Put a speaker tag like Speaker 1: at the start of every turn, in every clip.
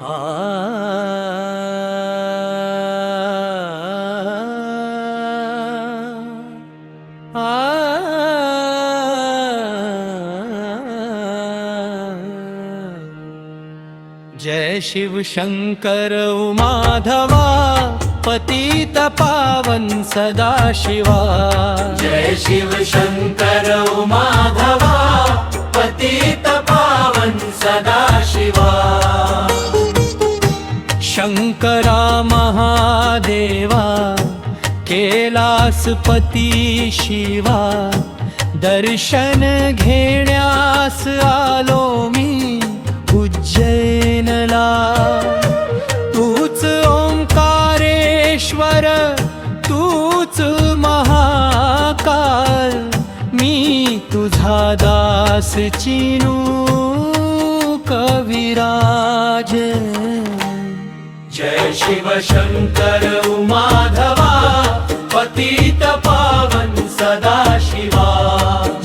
Speaker 1: जय शिव शंकर उमाधवा पतित पावन सदा शिवा।
Speaker 2: जय शिव शंकर उमाधवा पतित पावन सदा शिवा।
Speaker 1: शंकरा महादेवा कैलासपती शिवा, दर्शन घेण्यास आलो मी उज्जैनला। तूच ओंकारेश्वर तूच महाकाल, मी तुझा दास चिनू कविराज।
Speaker 2: जय शिव शंकर उमाधवा पतित पावन सदा शिवा।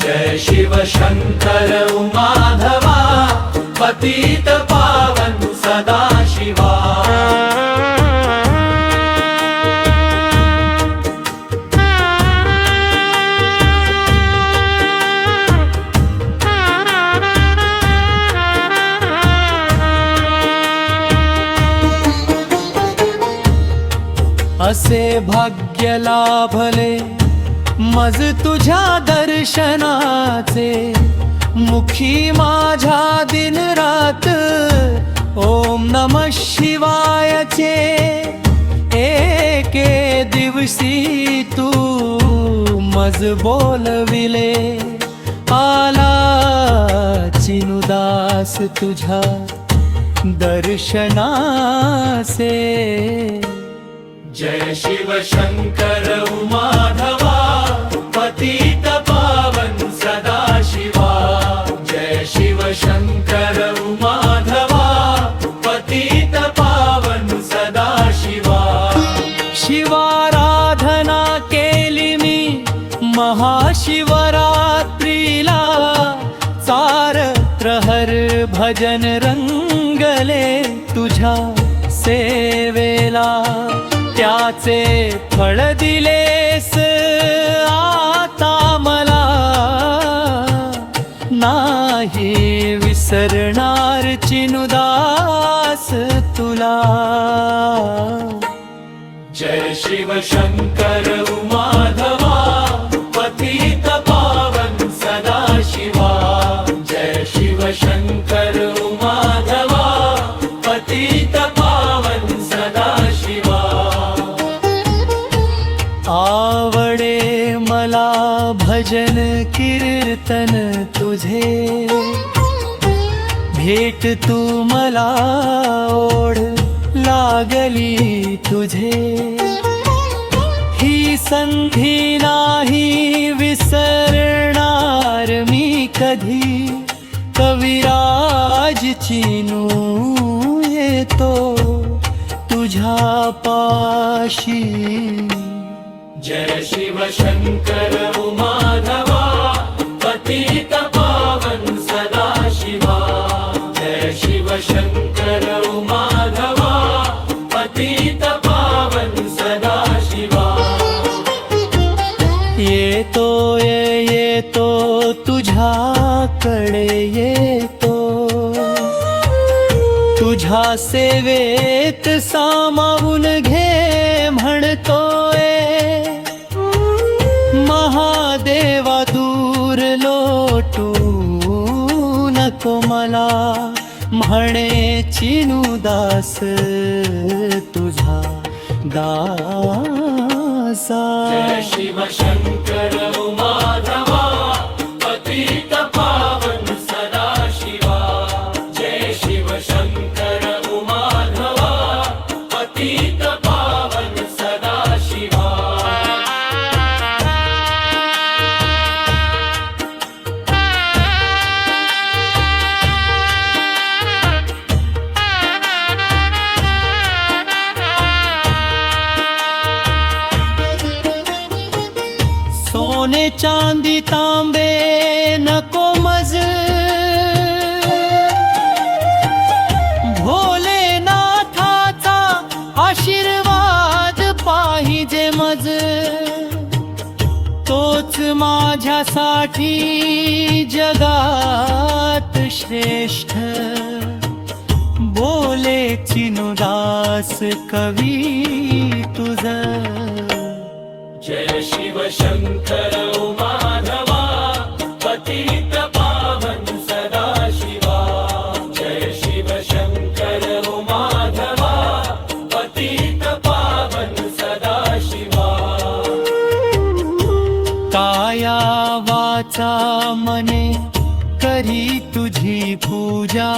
Speaker 2: जय शिव शंकर उमाधवा पतित पावन सदा शिवा।
Speaker 1: असे भाग्य लाभले मज तुझ्या दर्शनाचे, मुखी माझ्या दिन रात ओम नमः शिवायचे। एके दिवशी तू मज बोलविले, आला चिनुदास तुझ्या दर्शनासे।
Speaker 2: जय शिव शंकर उमाधवा पतित पावन सदा शिवा। जय शिव शंकर उमाधवा पतित पावन सदा शिवा।
Speaker 1: शिवाराधना केली मी महाशिवरात्रीला, चार प्रहर भजन रंगले तुझ्या सेवेला। त्याचे फळ दिलेस आता मला, नाही विसरणार चिनुदास तुला।
Speaker 2: जय शिव शंकर उमाधवा पतित पावन सदा शिवा। जय शिव शंकर उमाधवा पतित पावन सदा शिवा।
Speaker 1: आवडे मला भजन कीर्तन तुझे, भेट तू मला ओढ लागली तुझे। ही संधी नाही विसरणार मी कधी, कविराज चिनू येतो तुझ्या पाशी।
Speaker 2: जय शिव शंकर उमाधवा पतित पावन सदा शिवा। जय शिव शंकर उमाधवा पतित पावन सदा शिवा।
Speaker 1: येतो तुझ्याकडे येतो, तुझ्या सेवेत सामावून घे म्हणतोय। महादेवा दूर लोटू नको मला, म्हणे चिनुदास तुझा दासा।
Speaker 2: जय शिव शंकर उमाधवा पतित पावन सदा शिवा। जय शिव शंकर उमाधवा पतित पावन सदा शिवा।
Speaker 1: सोने चांदी तांबे नको मज, भोलेनाथ माझ्यासाठी जगात श्रेष्ठ बोले चिनुदास कवी तुझ
Speaker 2: जय शिव शंकर माधवा पतित पावन सदा शिवा जय शिव शंकर माधवा पतित पावन सदा शिवा
Speaker 1: काया वाचा मने करी तुझी पूजा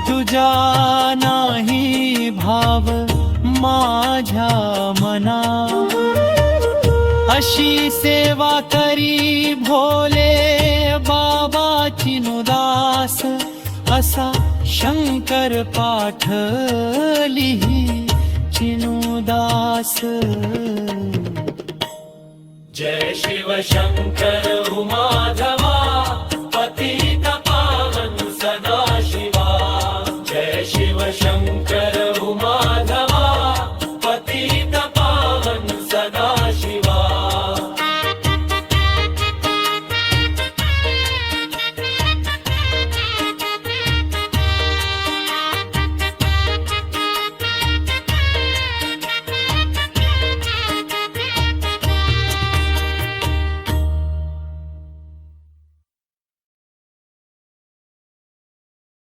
Speaker 1: तुझा नाही भाव माझ्या मना अशी सेवा करी भोले बाबा चिनुदास असा शंकर पाठ लिही चिनुदास
Speaker 2: जय शिव शंकर उमा